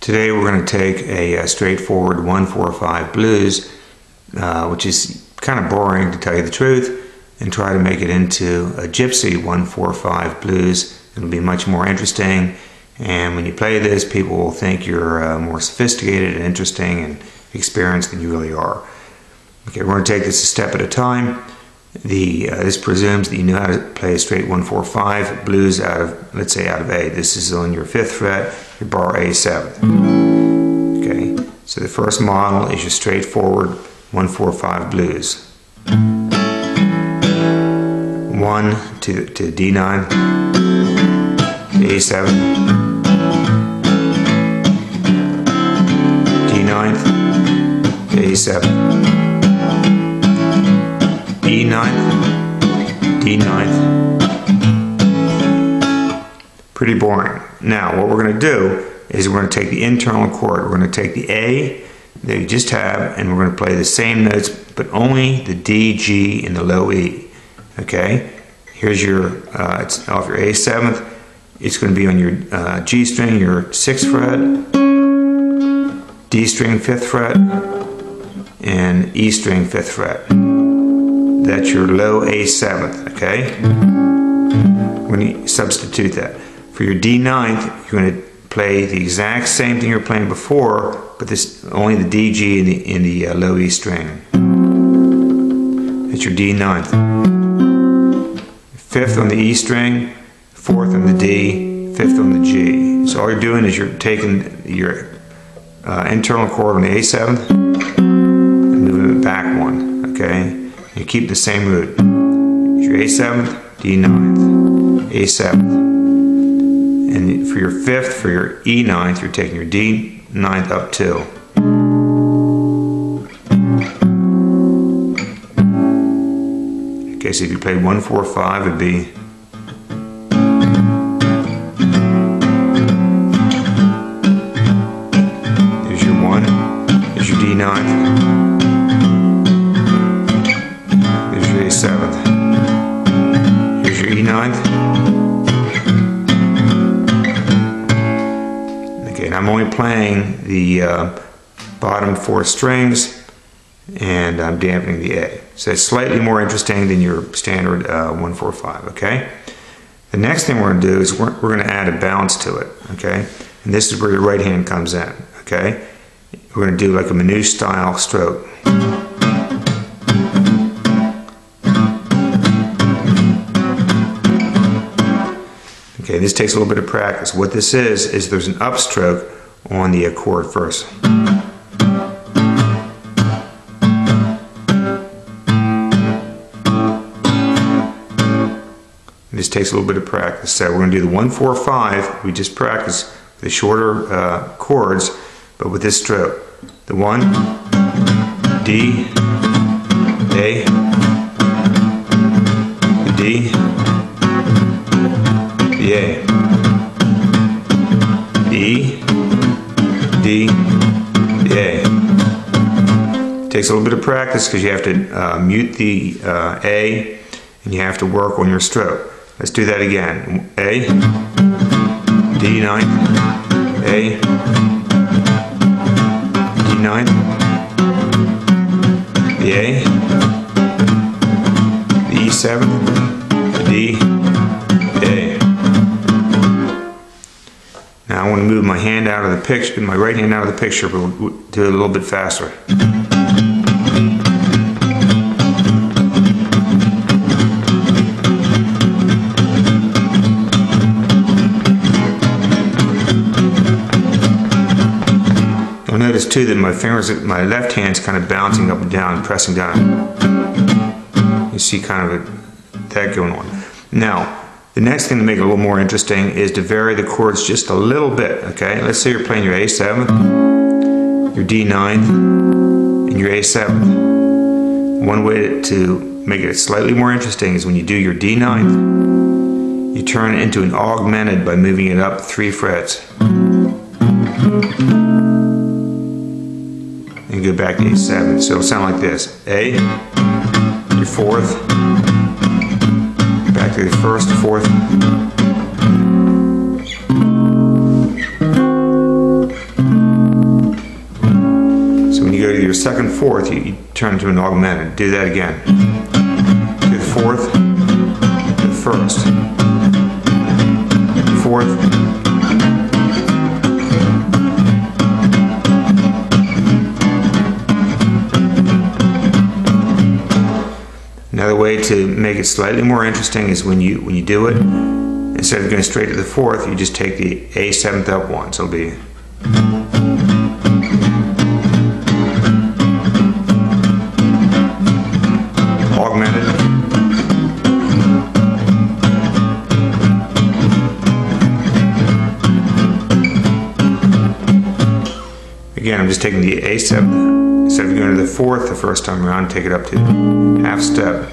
Today we're going to take a straightforward 1-4-5 blues, which is kind of boring to tell you the truth, and try to make it into a gypsy 1-4-5 blues. It'll be much more interesting, and when you play this, people will think you're more sophisticated and interesting and experienced than you really are. Okay, we're going to take this a step at a time. This presumes that you know how to play a straight 1-4-5 blues out of, let's say, out of A. This is on your 5th fret, your bar A7. Okay, so the first model is your straightforward 1-4-5 blues. 1 to D9, A7, D9, A7. E9th, D9th. Pretty boring. Now what we're going to do is we're going to take the internal chord. We're going to take the A that you just have, and we're going to play the same notes, but only the D, G, and the low E. Okay? Here's your, it's off your A7th. It's going to be on your G string, your 6th fret, D string, 5th fret, and E string, 5th fret. That's your low A7th, okay? When you substitute that. For your D9th, you're going to play the exact same thing you were playing before, but this only the D, G, and the low E string. That's your D9th. 5th on the E string, 4th on the D, 5th on the G. So all you're doing is you're taking your internal chord on the A7th and moving it back one, okay? You keep the same root. Your A7th, D9th, A7th. And for your 5th, for your E9th, you're taking your D9th up 2. Okay, so if you played 1-4-5, it'd be there's your 1, there's your D9th. A7th. Here's your E9th. Okay, and I'm only playing the bottom 4 strings, and I'm dampening the A. So it's slightly more interesting than your standard 1-4-5. Okay. The next thing we're going to do is we're going to add a bounce to it. Okay, and this is where your right hand comes in. Okay, we're going to do like a manouche style stroke. Okay, this takes a little bit of practice. What this is there's an upstroke on the chord first. This takes a little bit of practice. So we're going to do the 1-4-5. We just practice the shorter chords, but with this stroke. The 1, D, A, the D, the A, E, D, the A. It takes a little bit of practice because you have to mute the A and you have to work on your stroke. Let's do that again. A, D9, A, D9, the A, the E7, the D, the A. Now I want to move my hand out of the picture, my right hand out of the picture, but we'll do it a little bit faster. You'll notice too that my fingers, my left hand's kind of bouncing up and down, pressing down. You see kind of that going on. Now, the next thing to make it a little more interesting is to vary the chords just a little bit, okay? Let's say you're playing your A7th, your D9th, and your A7th. One way to make it slightly more interesting is when you do your D9th, you turn it into an augmented by moving it up 3 frets. And go back to A7. So it'll sound like this. A, your 4th, back to the 1st, 4th, you go to your second fourth, you turn to an augmented. Do that again. To the fourth, to the first, fourth, another way to make it slightly more interesting is when you do it, instead of going straight to the fourth, you just take the A seventh up one. So it'll be augmented. Again, I'm just taking the A seventh. Instead of going to the fourth the first time around, take it up to half step.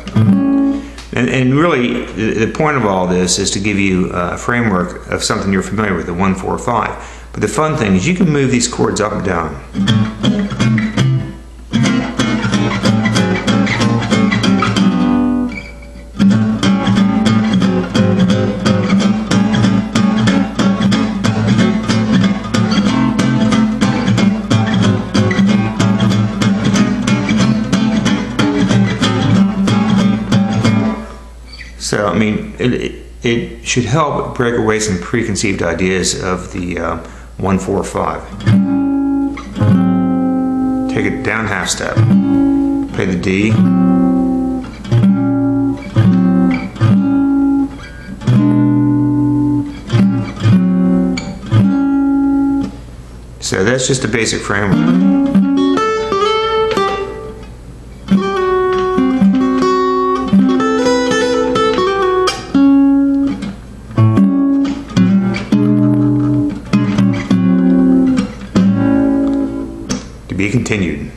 And really, the point of all this is to give you a framework of something you're familiar with, the 1-4-5. But the fun thing is you can move these chords up and down. So, I mean, it should help break away some preconceived ideas of the 1-4-5. Take it down half step. Play the D. So that's just a basic framework. To be continued.